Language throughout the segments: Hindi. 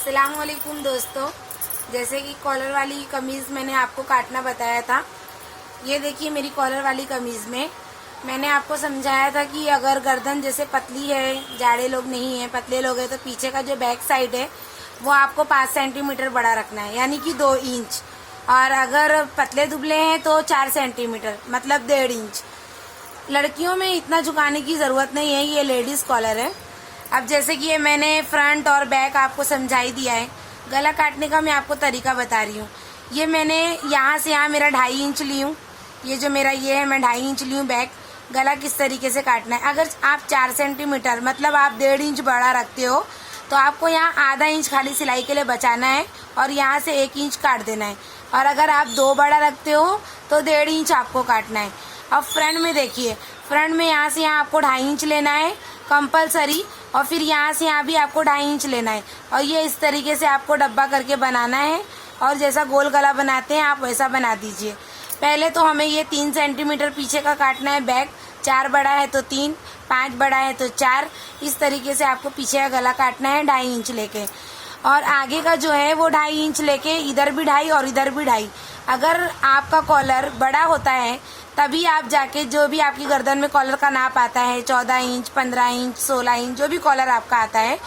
अस्सलामुअलैकुम दोस्तों, जैसे कि कॉलर वाली कमीज़ मैंने आपको काटना बताया था। ये देखिए मेरी कॉलर वाली कमीज़ में मैंने आपको समझाया था कि अगर गर्दन जैसे पतली है, जाड़े लोग नहीं है, पतले लोग हैं, तो पीछे का जो बैक साइड है वो आपको 5 सेंटीमीटर बड़ा रखना है, यानी कि 2 इंच। और अगर पतले दुबले हैं तो 4 सेंटीमीटर, मतलब 1.5 इंच। लड़कियों में इतना झुकाने की ज़रूरत नहीं है, ये लेडीज़ कॉलर है। अब जैसे कि ये मैंने फ्रंट और बैक आपको समझाई दिया है। गला काटने का मैं आपको तरीका बता रही हूँ। ये मैंने यहाँ से यहाँ मेरा 2.5 इंच ली हूँ, ये जो मेरा ये है मैं 2.5 इंच ली हूँ बैक। गला किस तरीके से काटना है, अगर आप 4 सेंटीमीटर मतलब आप 1.5 इंच बड़ा रखते हो तो आपको यहाँ आधा इंच खाली सिलाई के लिए बचाना है और यहाँ से 1 इंच काट देना है। और अगर आप 2 बड़ा रखते हो तो 1.5 इंच आपको काटना है। अब फ्रंट में देखिए, फ्रंट में यहाँ से यहाँ आपको 2.5 इंच लेना है कंपलसरी, और फिर यहाँ से यहाँ भी आपको 2.5 इंच लेना है। और ये इस तरीके से आपको डब्बा करके बनाना है, और जैसा गोल गला बनाते हैं आप वैसा बना दीजिए। पहले तो हमें ये 3 सेंटीमीटर पीछे का काटना है बैक, 4 बड़ा है तो 3, 5 बड़ा है तो 4। इस तरीके से आपको पीछे का गला काटना है 2.5 इंच लेके, और आगे का जो है वो 2.5 इंच लेके इधर भी 2.5 और इधर भी 2.5। अगर आपका कॉलर बड़ा होता है तभी आप जाके जो भी आपकी गर्दन में कॉलर का नाप आता है 14 इंच, 15 इंच, 16 इंच, जो भी कॉलर आपका आता है,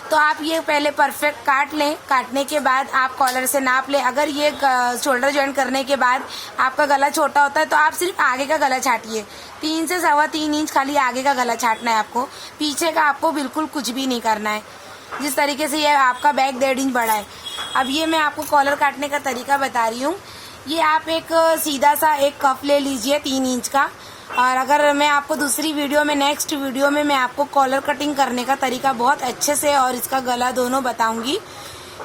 तो आप ये पहले परफेक्ट काट लें। काटने के बाद आप कॉलर से नाप लें। अगर ये शोल्डर जॉइंट करने के बाद आपका गला छोटा होता है तो आप सिर्फ आगे का गला छाटिए। 3 से 3.25 इंच खाली आगे का गला छाटना है आपको, पीछे का आपको बिल्कुल कुछ भी नहीं करना है। जिस तरीके से ये आपका बैक 1.5 इंच बड़ा है। अब ये मैं आपको कॉलर काटने का तरीका बता रही हूँ। ये आप एक सीधा सा एक कप ले लीजिए 3 इंच का, और अगर मैं आपको दूसरी वीडियो में, नेक्स्ट वीडियो में मैं आपको कॉलर कटिंग करने का तरीका बहुत अच्छे से और इसका गला दोनों बताऊंगी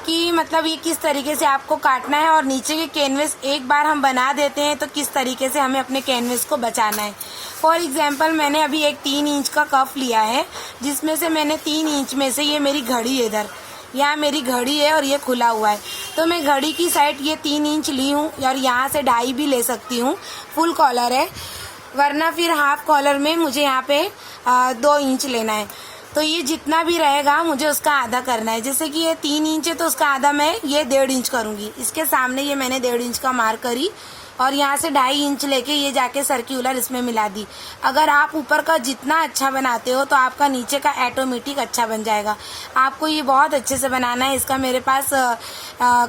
कि मतलब ये किस तरीके से आपको काटना है। और नीचे के कैनवस एक बार हम बना देते हैं तो किस तरीके से हमें अपने कैनवस को बचाना है। फॉर एग्जाम्पल मैंने अभी एक 3 इंच का कप लिया है, जिसमें से मैंने 3 इंच में से ये मेरी घड़ी है, इधर यहाँ मेरी घड़ी है और ये खुला हुआ है, तो मैं घड़ी की साइड ये 3 इंच ली हूँ, और यहाँ से 2.5 भी ले सकती हूँ। फुल कॉलर है, वरना फिर हाफ कॉलर में मुझे यहाँ पे 2 इंच लेना है। तो ये जितना भी रहेगा मुझे उसका आधा करना है। जैसे कि ये 3 इंच है तो उसका आधा मैं ये 1.5 इंच करूँगी। इसके सामने ये मैंने 1.5 इंच का मार्क करी, और यहाँ से 2.5 इंच लेके ये जाके सर्क्यूलर इसमें मिला दी। अगर आप ऊपर का जितना अच्छा बनाते हो तो आपका नीचे का ऑटोमेटिक अच्छा बन जाएगा। आपको ये बहुत अच्छे से बनाना है। इसका मेरे पास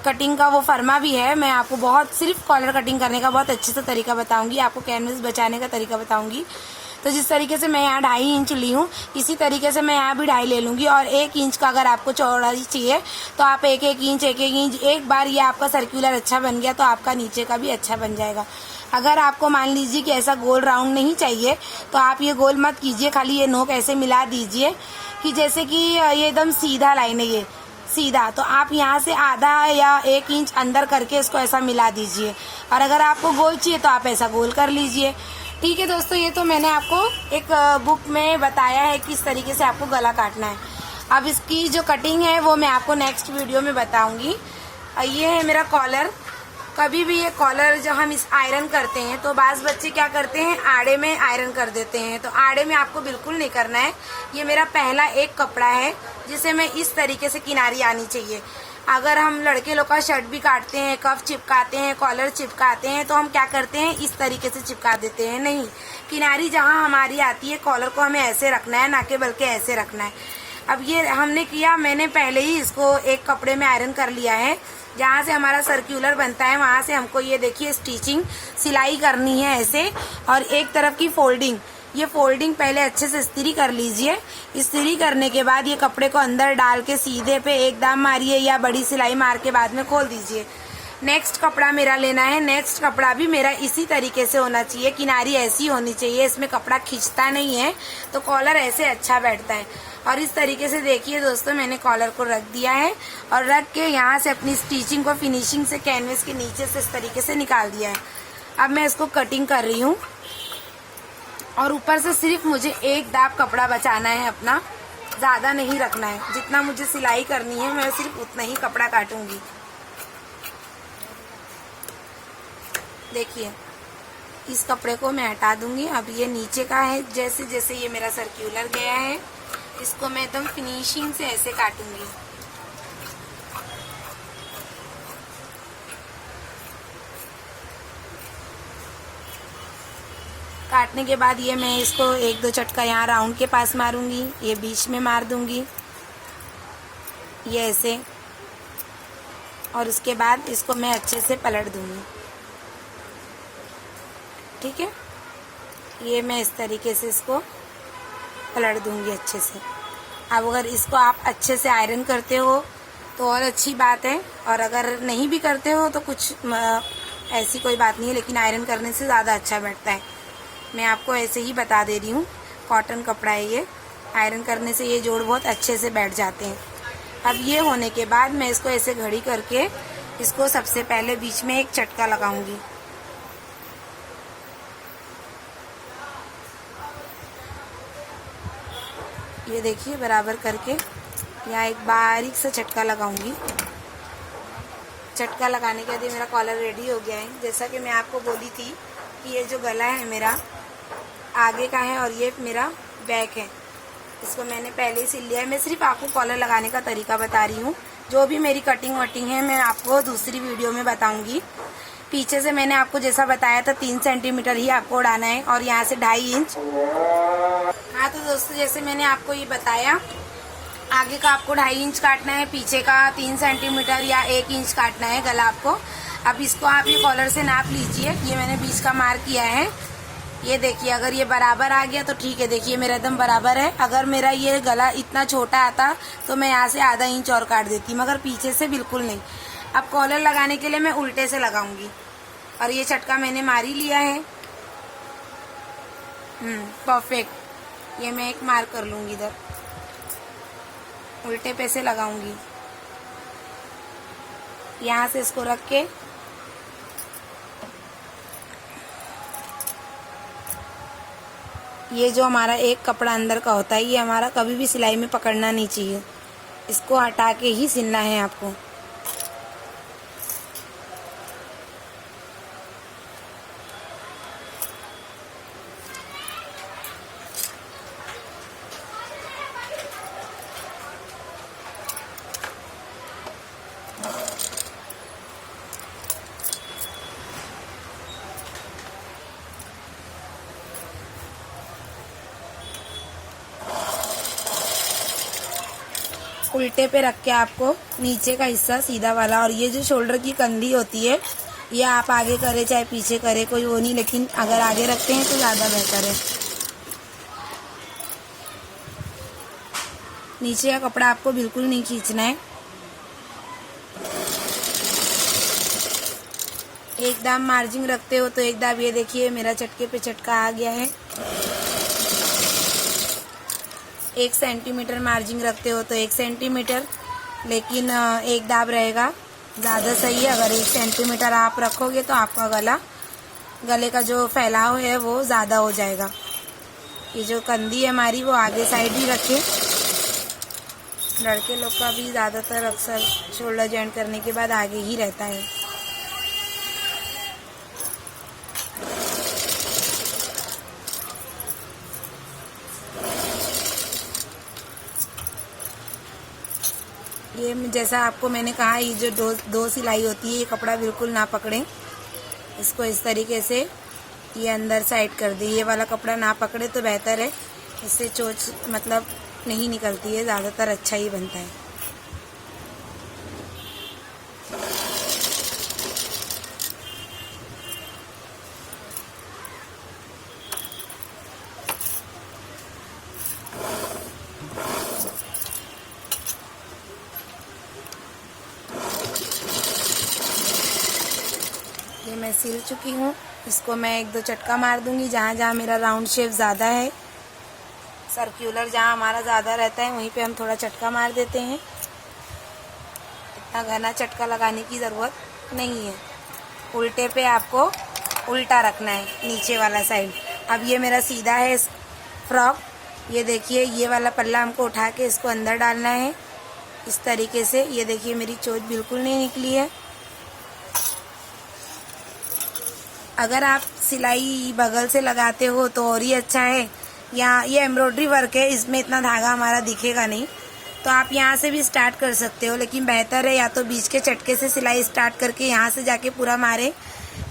कटिंग का वो फर्मा भी है। मैं आपको बहुत सिर्फ कॉलर कटिंग करने का बहुत अच्छे से तरीका बताऊंगी, आपको कैनवस बचाने का तरीका बताऊंगी। तो जिस तरीके से मैं यहाँ 2.5 इंच ली हूँ, इसी तरीके से मैं यहाँ भी 2.5 ले लूँगी। और 1 इंच का अगर आपको चौड़ाई चाहिए तो आप 1-1 इंच, 1-1 इंच, एक बार ये आपका सर्कुलर अच्छा बन गया तो आपका नीचे का भी अच्छा बन जाएगा। अगर आपको मान लीजिए कि ऐसा गोल राउंड नहीं चाहिए तो आप ये गोल मत कीजिए, खाली ये नोक ऐसे मिला दीजिए कि जैसे कि ये एकदम सीधा लाइन है, ये सीधा। तो आप यहाँ से आधा या 1 इंच अंदर करके इसको ऐसा मिला दीजिए, और अगर आपको गोल चाहिए तो आप ऐसा गोल कर लीजिए। ठीक है दोस्तों, ये तो मैंने आपको एक बुक में बताया है किस तरीके से आपको गला काटना है। अब इसकी जो कटिंग है वो मैं आपको नेक्स्ट वीडियो में बताऊंगी। ये है मेरा कॉलर। कभी भी ये कॉलर जब हम इस आयरन करते हैं तो बाज़ बच्चे क्या करते हैं, आड़े में आयरन कर देते हैं। तो आड़े में आपको बिल्कुल नहीं करना है। ये मेरा पहला एक कपड़ा है जिसे मैं इस तरीके से किनारी आनी चाहिए। अगर हम लड़के लोग का शर्ट भी काटते हैं, कफ चिपकाते हैं, कॉलर चिपकाते हैं, तो हम क्या करते हैं, इस तरीके से चिपका देते हैं। नहीं, किनारी जहाँ हमारी आती है कॉलर को हमें ऐसे रखना है, ना कि बल्कि ऐसे रखना है। अब ये हमने किया, मैंने पहले ही इसको एक कपड़े में आयरन कर लिया है। जहाँ से हमारा सर्क्यूलर बनता है वहाँ से हमको ये देखिए स्टिचिंग, सिलाई करनी है ऐसे, और एक तरफ की फोल्डिंग। ये फोल्डिंग पहले अच्छे से इस्त्री कर लीजिए। इस्त्री करने के बाद ये कपड़े को अंदर डाल के सीधे पे एक दाम मारिए या बड़ी सिलाई मार के बाद में खोल दीजिए। नेक्स्ट कपड़ा मेरा लेना है। नेक्स्ट कपड़ा भी मेरा इसी तरीके से होना चाहिए, किनारी ऐसी होनी चाहिए, इसमें कपड़ा खींचता नहीं है तो कॉलर ऐसे अच्छा बैठता है। और इस तरीके से देखिए दोस्तों, मैंने कॉलर को रख दिया है, और रख के यहाँ से अपनी स्टिचिंग को फिनिशिंग से कैनवस के नीचे से इस तरीके से निकाल दिया है। अब मैं इसको कटिंग कर रही हूँ, और ऊपर से सिर्फ मुझे एक दाब कपड़ा बचाना है अपना, ज़्यादा नहीं रखना है। जितना मुझे सिलाई करनी है मैं सिर्फ उतना ही कपड़ा काटूंगी। देखिए, इस कपड़े को मैं हटा दूंगी। अब ये नीचे का है, जैसे जैसे ये मेरा सर्क्यूलर गया है इसको मैं एकदम फिनिशिंग से ऐसे काटूंगी। काटने के बाद ये मैं इसको एक दो चटका यहाँ राउंड के पास मारूंगी, ये बीच में मार दूंगी, ये ऐसे, और उसके बाद इसको मैं अच्छे से पलट दूंगी। ठीक है, ये मैं इस तरीके से इसको पलट दूंगी अच्छे से। अब अगर इसको आप अच्छे से आयरन करते हो तो और अच्छी बात है, और अगर नहीं भी करते हो तो कुछ ऐसी कोई बात नहीं है, लेकिन आयरन करने से ज़्यादा अच्छा बैठता है। मैं आपको ऐसे ही बता दे रही हूँ, कॉटन कपड़ा है ये, आयरन करने से ये जोड़ बहुत अच्छे से बैठ जाते हैं। अब ये होने के बाद मैं इसको ऐसे घड़ी करके इसको सबसे पहले बीच में एक चटका लगाऊंगी। ये देखिए, बराबर करके यहाँ एक बारीक सा झटका लगाऊंगी। झटका लगाने के बाद ये मेरा कॉलर रेडी हो गया है। जैसा कि मैं आपको बोली थी कि ये जो गला है मेरा आगे का है और ये मेरा बैक है, इसको मैंने पहले ही सिल लिया है। मैं सिर्फ आपको कॉलर लगाने का तरीका बता रही हूँ, जो भी मेरी कटिंग वटिंग है मैं आपको दूसरी वीडियो में बताऊंगी। पीछे से मैंने आपको जैसा बताया था 3 सेंटीमीटर ही आपको उड़ाना है और यहाँ से 2.5 इंच। हाँ तो दोस्तों, जैसे मैंने आपको ये बताया, आगे का आपको 2.5 इंच काटना है, पीछे का 3 सेंटीमीटर या 1 इंच काटना है गला आपको। अब इसको आप ये कॉलर से नाप लीजिए, ये मैंने बीच का मार्क किया है। ये देखिए, अगर ये बराबर आ गया तो ठीक है, देखिए मेरा एकदम बराबर है। अगर मेरा ये गला इतना छोटा आता तो मैं यहाँ से आधा इंच और काट देती, मगर पीछे से बिल्कुल नहीं। अब कॉलर लगाने के लिए मैं उल्टे से लगाऊंगी, और ये चटका मैंने मार ही लिया है। परफेक्ट। ये मैं एक मार्क कर लूंगी, इधर उल्टे पे से लगाऊंगी, यहाँ से इसको रख के ये जो हमारा एक कपड़ा अंदर का होता है, ये हमारा कभी भी सिलाई में पकड़ना नहीं चाहिए, इसको हटा के ही सिलना है आपको। उल्टे पे रख के आपको नीचे का हिस्सा सीधा वाला, और ये जो शोल्डर की कंधी होती है ये आप आगे करे चाहे पीछे करे कोई वो नहीं, लेकिन अगर आगे रखते हैं तो ज़्यादा बेहतर है। नीचे का कपड़ा आपको बिल्कुल नहीं खींचना है। एक दाम मार्जिन रखते हो तो एक दाम, ये देखिए मेरा चटके पे चटका आ गया है। 1 सेंटीमीटर मार्जिन रखते हो तो 1 सेंटीमीटर, लेकिन एक दाब रहेगा ज़्यादा सही है। अगर 1 सेंटीमीटर आप रखोगे तो आपका गले का जो फैलाव है वो ज़्यादा हो जाएगा। ये जो कंधी है हमारी वो आगे साइड ही रखें। लड़के लोग का भी ज़्यादातर अक्सर शोल्डर जॉइंट करने के बाद आगे ही रहता है। ये जैसा आपको मैंने कहा, ये जो दो सिलाई होती है, ये कपड़ा बिल्कुल ना पकड़े। इसको इस तरीके से ये अंदर साइड कर दी। ये वाला कपड़ा ना पकड़े तो बेहतर है, इससे चोंच मतलब नहीं निकलती है, ज़्यादातर अच्छा ही बनता है। ये मैं सिल चुकी हूँ, इसको मैं 1-2 चटका मार दूंगी। जहाँ जहाँ मेरा राउंड शेप ज़्यादा है, सर्कुलर जहाँ हमारा ज़्यादा रहता है, वहीं पे हम थोड़ा चटका मार देते हैं। इतना घना चटका लगाने की ज़रूरत नहीं है। उल्टे पे आपको उल्टा रखना है, नीचे वाला साइड। अब ये मेरा सीधा है फ्रॉक, ये देखिए ये वाला पल्ला हमको उठा के इसको अंदर डालना है इस तरीके से। ये देखिए मेरी चोंच बिल्कुल नहीं निकली है। अगर आप सिलाई बगल से लगाते हो तो और ही अच्छा है। यहाँ ये एम्ब्रॉयडरी वर्क है, इसमें इतना धागा हमारा दिखेगा नहीं, तो आप यहाँ से भी स्टार्ट कर सकते हो, लेकिन बेहतर है या तो बीच के चटके से सिलाई स्टार्ट करके यहाँ से जाके पूरा मारे,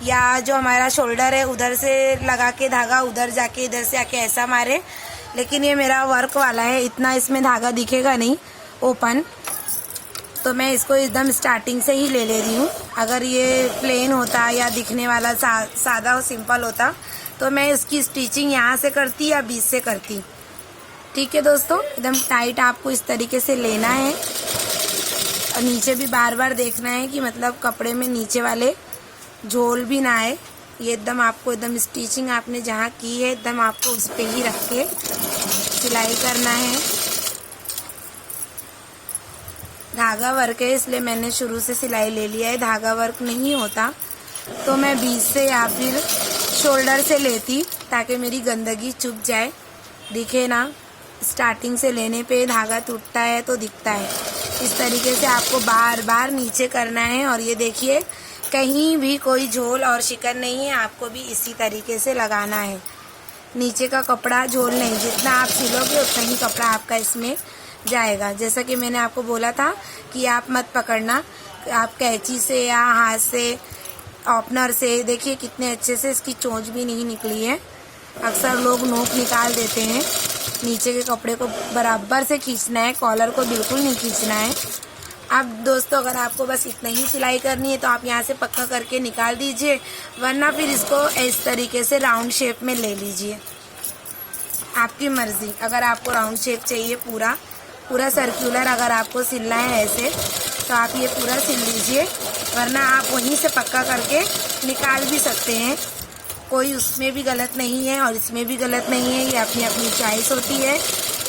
या जो हमारा शोल्डर है उधर से लगा के धागा उधर जाके इधर से आके ऐसा मारे। लेकिन ये मेरा वर्क वाला है, इतना इसमें धागा दिखेगा नहीं ओपन, तो मैं इसको एकदम स्टार्टिंग से ही ले रही हूँ। अगर ये प्लेन होता या दिखने वाला सादा और सिंपल होता तो मैं इसकी स्टिचिंग यहाँ से करती या बीच से करती। ठीक है दोस्तों, एकदम टाइट आपको इस तरीके से लेना है और नीचे भी बार बार देखना है कि मतलब कपड़े में नीचे वाले झोल भी ना आए। ये एकदम आपको एकदम स्टिचिंग आपने जहाँ की है एकदम आपको उस पे ही रख के सिलाई करना है। धागा वर्क है इसलिए मैंने शुरू से सिलाई ले लिया है। धागा वर्क नहीं होता तो मैं बीच से या फिर शोल्डर से लेती ताकि मेरी गंदगी चुप जाए, दिखे ना। स्टार्टिंग से लेने पे धागा टूटता है तो दिखता है। इस तरीके से आपको बार बार नीचे करना है। और ये देखिए कहीं भी कोई झोल और शिकन नहीं है, आपको भी इसी तरीके से लगाना है। नीचे का कपड़ा झोल नहीं, जितना आप सिलोगे उतना ही कपड़ा आपका इसमें जाएगा। जैसा कि मैंने आपको बोला था कि आप मत पकड़ना, आप कैंची से या हाथ से ओपनर से। देखिए कितने अच्छे से इसकी चोंच भी नहीं निकली है। अक्सर लोग नोक निकाल देते हैं। नीचे के कपड़े को बराबर से खींचना है, कॉलर को बिल्कुल नहीं खींचना है। अब दोस्तों अगर आपको बस इतना ही सिलाई करनी है तो आप यहाँ से पक्का करके निकाल दीजिए, वरना फिर इसको इस तरीके से राउंड शेप में ले लीजिए। आपकी मर्जी, अगर आपको राउंड शेप चाहिए पूरा सर्कुलर अगर आपको सिलना है ऐसे तो आप ये पूरा सिल लीजिए, वरना आप वहीं से पक्का करके निकाल भी सकते हैं। कोई उसमें भी गलत नहीं है और इसमें भी गलत नहीं है, ये अपनी अपनी चॉइस होती है।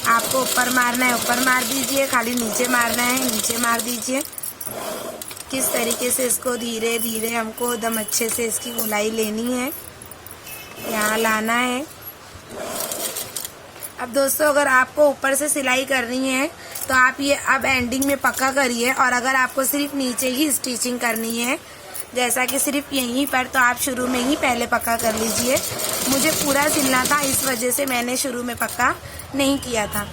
आपको ऊपर मारना है ऊपर मार दीजिए, खाली नीचे मारना है नीचे मार दीजिए। किस तरीके से इसको धीरे धीरे हमको एकदम अच्छे से इसकी गोलाई लेनी है, यहाँ लाना है। अब दोस्तों अगर आपको ऊपर से सिलाई करनी है तो आप ये अब एंडिंग में पक्का करिए, और अगर आपको सिर्फ नीचे ही स्टिचिंग करनी है जैसा कि सिर्फ यहीं पर, तो आप शुरू में ही पहले पक्का कर लीजिए। मुझे पूरा सिलना था इस वजह से मैंने शुरू में पक्का नहीं किया था।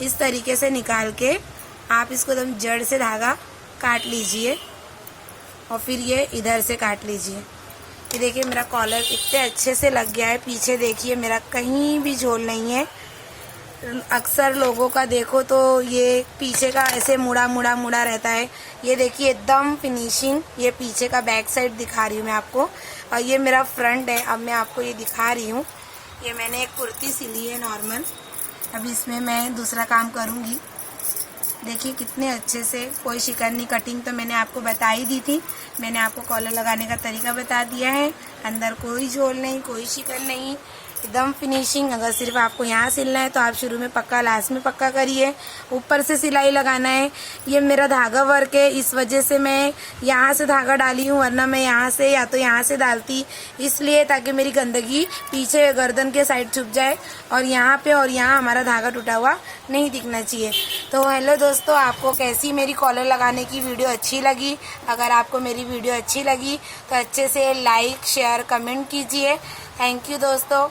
इस तरीके से निकाल के आप इसको एकदम जड़ से धागा काट लीजिए और फिर ये इधर से काट लीजिए। ये देखिए मेरा कॉलर इतने अच्छे से लग गया है। पीछे देखिए मेरा कहीं भी झोल नहीं है। अक्सर लोगों का देखो तो ये पीछे का ऐसे मुड़ा रहता है। ये देखिए एकदम फिनिशिंग। ये पीछे का बैक साइड दिखा रही हूँ मैं आपको, और ये मेरा फ्रंट है। अब मैं आपको ये दिखा रही हूँ। ये मैंने एक कुर्ती सिली है नॉर्मल, अब इसमें मैं दूसरा काम करूँगी। देखिए कितने अच्छे से, कोई शिकन नहीं। कटिंग तो मैंने आपको बता ही दी थी, मैंने आपको कॉलर लगाने का तरीका बता दिया है। अंदर कोई झोल नहीं, कोई शिकन नहीं, एकदम फिनिशिंग। अगर सिर्फ आपको यहाँ सिलना है तो आप शुरू में पक्का लास्ट में पक्का करिए। ऊपर से सिलाई लगाना है। ये मेरा धागा वर्क है, इस वजह से मैं यहाँ से धागा डाली हूँ, वरना मैं यहाँ से या तो यहाँ से डालती, इसलिए ताकि मेरी गंदगी पीछे गर्दन के साइड छुप जाए और यहाँ पे और यहाँ हमारा धागा टूटा हुआ नहीं दिखना चाहिए। तो हेलो दोस्तों, आपको कैसी मेरी कॉलर लगाने की वीडियो अच्छी लगी? अगर आपको मेरी वीडियो अच्छी लगी तो अच्छे से लाइक शेयर कमेंट कीजिए। थैंक यू दोस्तों।